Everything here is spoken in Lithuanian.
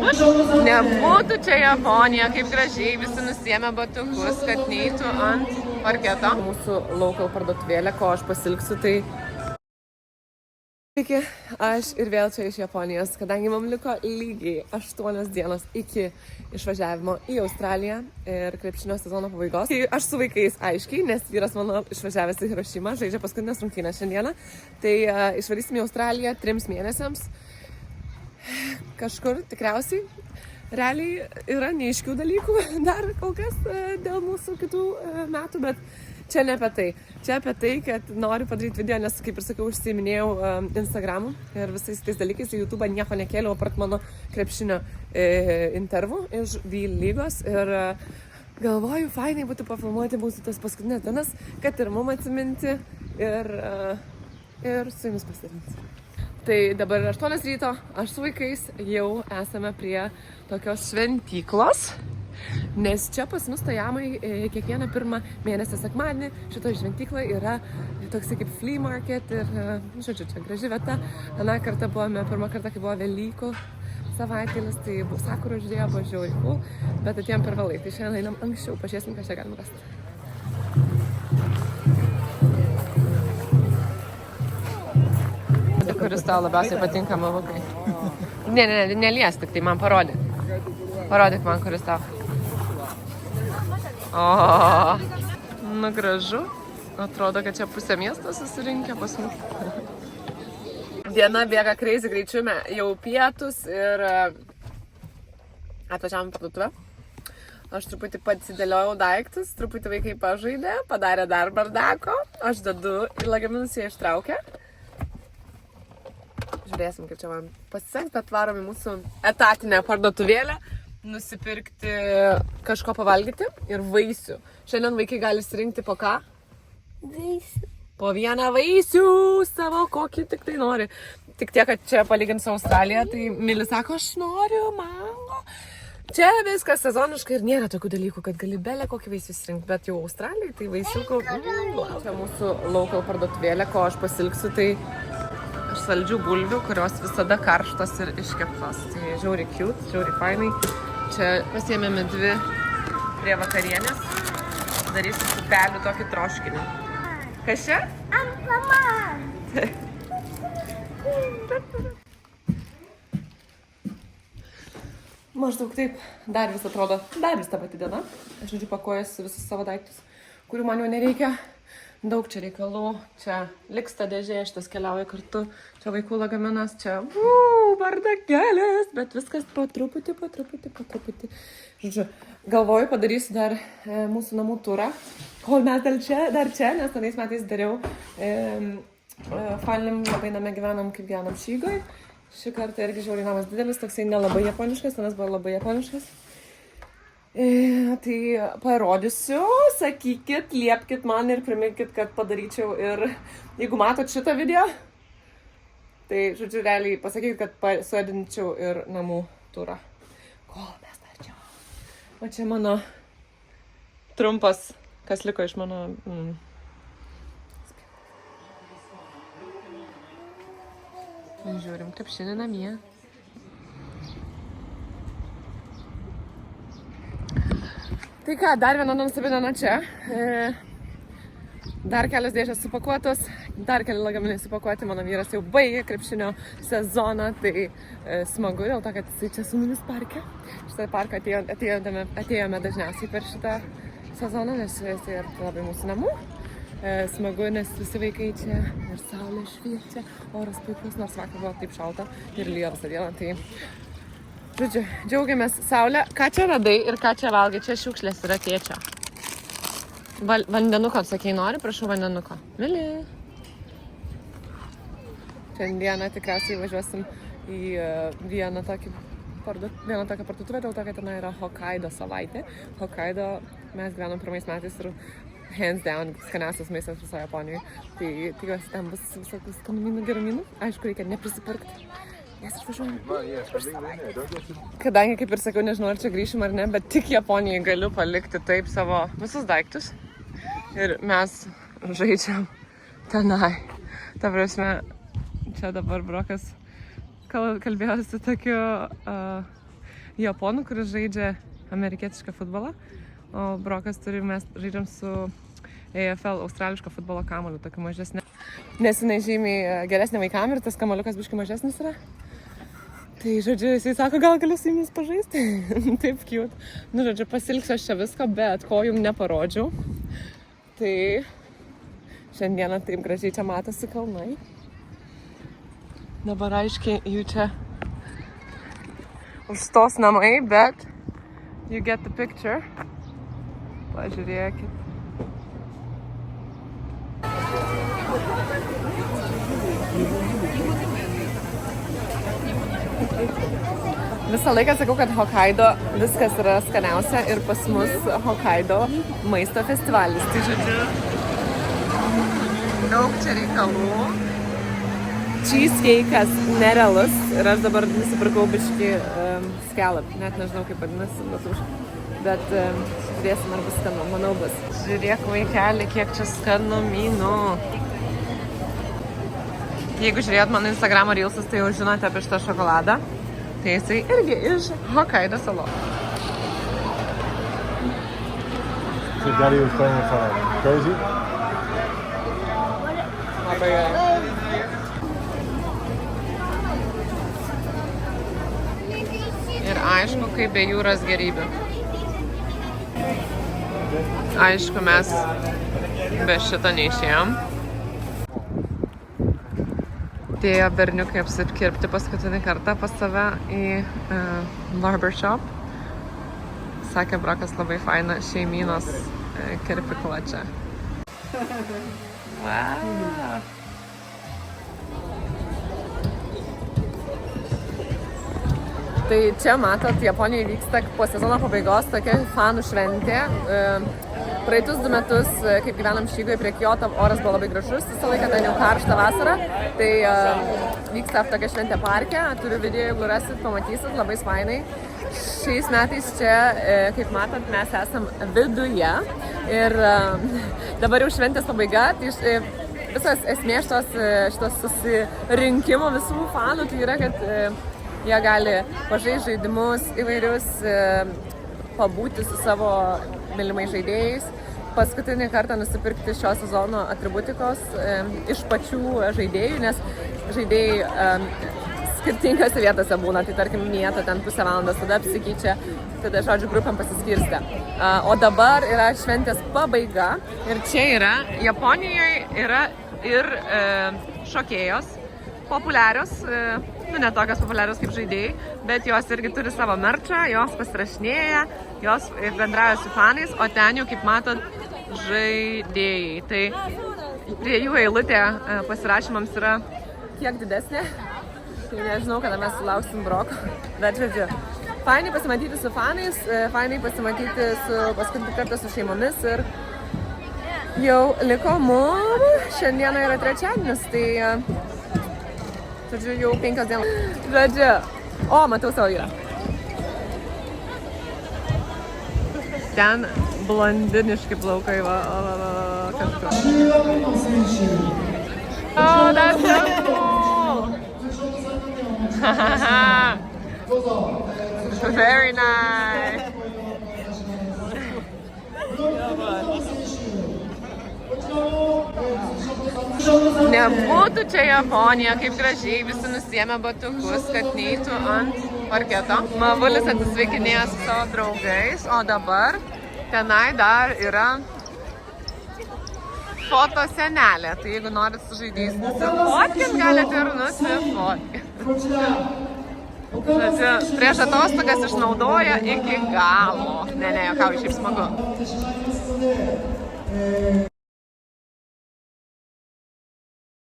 Nebūtų čia Japonija, kaip gražiai visi nusiėmė batukus, kad neitų ant parketo. Mūsų local parduotuvėlė, ko aš pasilgsiu, tai... Sveiki, aš ir vėl čia iš Japonijos, kadangi man liko lygiai 8 dienos iki išvažiavimo į Australiją ir krepšinio sezono pabaigos. Tai aš su vaikais aiškiai, nes vyras mano išvažiavęs į Hirošimą, žaidžia paskutinės rungtynės šiandieną. Tai išvarysime į Australiją 3 mėnesiams. Kažkur tikriausiai. Realiai yra neaiškių dalykų dar kol kas dėl mūsų kitų metų, bet čia ne apie tai. Čia apie tai, kad noriu padaryti video, nes, kaip ir sakiau, užsiiminėjau Instagramu ir visais tais dalykais į YouTube nieko nekėliau apart mano krepšinio intervų iš V-lygos ir galvoju, fainai būtų pafilmuoti mūsų tas paskutinės dienas, kad ir mum atsiminti ir su jumis pasidalinti. Tai dabar yra 8 ryto, aš su vaikais jau esame prie tokios šventyklos. Nes čia pas mus Tajamai kiekvieną 1 mėnesio sekmadienį šitoje šventykloje yra toksai kaip flea market ir, žodžiu, čia graži vieta. Aną kartą buvome, pirmą kartą, kai buvo Velykų savaitėlis, tai sakurų žiūrėjo, buvo žiauriai cool, bet atėjom per vėlai, tai šiandien einam anksčiau, pažiūrėsim, ką čia galima rasti. Kuris tau labiausiai patinka, malukai? Nelies, tik tai man parodyk. Parodyk man, kuris tau. O, nu gražu. Atrodo, kad čia pusė miesto susirinkę pas mus. Diena bėga crazy greičiu, jau pietus ir atvažiavom į parduotuvę. Aš truputį pasidėliojau daiktus, truputį vaikai pažaidė, padarė dar bardako. Aš dedu į lagaminus, jie ištraukė. Žiūrėsim, kaip čia man pasiseks, bet varom į mūsų etatinę parduotuvėlę nusipirkti kažko pavalgyti ir vaisių. Šiandien vaikai gali surinkti po ką? Vaisių. Po 1 vaisių savo, kokį tik tai nori. Tik tiek, kad čia palygint su Australija, tai Mili sako, aš noriu mango. Čia viskas sezoniškai ir nėra tokių dalykų, kad gali belę kokį vaisių surinkti, bet jau Australijai tai vaisiukų. Čia mūsų local parduotuvėlė, ko aš pasilgsiu, tai saldžių bulvių, kurios visada karštos ir iškeptos. Tai žiauriai cute, žiauriai fainai. Čia pasiėmėme 2 prie vakarienės. Darysiu pupelių tokį troškinį. Kas čia? Ampaman. Maždaug taip. Dar vis atrodo, dar vis ta pati diena. Aš žodžiu pakuojuosi visus savo daiktus, kurių man jau nereikia. Daug čia reikalų, čia liks ta dėžė, šitas keliauja kartu, čia vaikų lagaminas, čia bardakėlis, bet viskas po truputį. Žodžiu, galvoju padarysiu dar mūsų namų turą, kol mes dar čia, nes tais metais dariau fainiam labai name gyvenam, kaip gyvenam Šygoj. Šį kartą irgi žiauriai namas didelis, toksai nelabai japoniškas, tenas buvo labai japoniškas. Tai parodysiu, sakykit, liepkit man ir priminkit, kad padaryčiau ir jeigu matot šitą video, tai, žodžiu, realiai pasakykit, kad suodinčiau ir namų turą. Kol mes dar čia. O čia mano trumpas, kas liko iš mano... Žiūrim krepšinį namie. Tai ką, dar viena nuostabi diena čia. Dar kelios dėžės supakuotos, dar keli lagaminai supakuoti. Mano vyras jau baigė krepšinio sezoną, tai smagu dėl to, kad jisai čia su mumis parke. Šitą parką atėjome dažniausiai per šitą sezoną, nes tai yra labai mūsų namų. Smagu, nes visi vaikai čia ir saulė šviečia, oras puikus, nors vakar buvo taip šalta ir lyjo visą dieną. Tai žodžiu, džiaugiamės saulę. Ką čia radai ir ką čia valgai? Čia šiukšlės yra tėčio. Vandenuko, sakei, nori? Prašau vandenuko. Mili. Šiandieną tikriausiai važiuosim į vieną tokią parduotuvę, dėl to, kad ten yra Hokkaido savaitė. Hokkaido mes gyvenom 1 metais ir hands down skaniausias maistas visoje Japonijoje. Tai tikiuosi, ten bus visokių skanumynų, gerumynų. Aišku, reikia neprisipirkti. Nes išvažiuojame. Kadangi, kaip ir sakiau, nežinau, ar čia grįšim ar ne, bet tik Japonijai galiu palikti taip savo visus daiktus. Ir mes žaidžiam tenai. Ta prasme, čia dabar Brokas kalbėjosi tokiu japonų, kuris žaidžia amerikietišką futbolą, o Brokas turi, mes žaidžiam su AFL, australiško futbolo kamuoliu, tokiu mažesnė. Nes jinai žymiai geresnė vaikam ir tas kamuoliukas biškai mažesnis yra. Tai, žodžiu, jisai sako, gal galiu su jumis pažaisti. Taip cute. Nu, žodžiu, pasilgsiu aš čia viską, bet ko jums neparodžiau. Tai šiandieną taip gražiai čia matosi kalnai. Dabar aiškiai jų čia užstos namai, bet you get the picture. Pažiūrėkit. Visą laiką sakau, kad Hokkaido viskas yra skaniausia ir pas mus Hokkaido maisto festivalis. Tai žodžiu, daug čia reikalų. Cheesecake'as nerealus ir aš dabar nusipirkau biškį scallop. Net nežinau, kaip vadinasi lietuviškai. Bet žiūrėsim, ar bus skanu. Manau, bus. Žiūrėk, vaikeli, kiek čia skanumynų. Jeigu žiūrėjot mano Instagramo reelsus, tai jau žinote apie šitą šokoladą. Tai jisai irgi iš Hokkaido salos. So Daddy was playing with crazy? Labai gerai. Ir aišku, kaip be jūros gerybių. Aišku, mes be šito neišėjom. Atėjo berniukai apsikirpti paskutinį kartą pas save į barbershop. Sakė, Brokas labai faina šeimynos kirpykla čia. Wow. Tai čia, matot, Japonijoje vyksta po sezono pabaigos tokia fanų šventė. Praeitus 2 metus, kaip gyvenam Šygoje prie Kyoto, oras buvo labai gražus, visą laiką ten jau karštą vasarą. Tai vyksta tokia šventė parke, turiu video, jeigu rasit, pamatysit, labai fainai. Šiais metais čia, kaip matot, mes esam viduje ir dabar jau šventės pabaiga. Tai visas esmė šitos susirinkimo visų fanų tai yra, kad jie gali pažaisti žaidimus įvairius, pabūti su savo mylimais žaidėjais, paskutinį kartą nusipirkti šio sezono atributikos iš pačių žaidėjų, nes žaidėjai skirtingose vietose būna, tai tarkim mėto ten pusę valandos, tada apsikeičia, tada žodžiu grupėm pasiskirstę. O dabar yra šventės pabaiga ir čia yra, Japonijoje yra ir šokėjos, populiarios, ne tokios populiarios kaip žaidėjai, bet jos irgi turi savo merčą, jos pasirašinėja, jos bendrauja su fanais, o ten jau, kaip matot, žaidėjai. Tai prie jų eilutė pasirašymams yra kiek didesnė. Tai nežinau, kada mes sulauksim Broko. Bet žodžiu, fainai pasimatyti su fanais, fainai pasimatyti paskutinį kartą su šeimomis ir jau liko mum. Šiandieną yra trečiadienis, tai žodžiu, jau 5 dienos. Žodžiu, matau savo vyrą. Ten blondiniški plaukai, kažkas. Oh, that's so cool! Very nice! Nebūtų čia Japonija, kaip gražiai visi nusiėmė batukus, kad neitų ant parketo. Mavulis atsisveikinėjo su savo draugais, o dabar tenai dar yra foto senelė. Tai jeigu norit su žaidėjais nusifotkint, galite ir nusifotkint. Prieš atostogas išnaudoja iki galo. Ne, juokauju, šiaip smagu.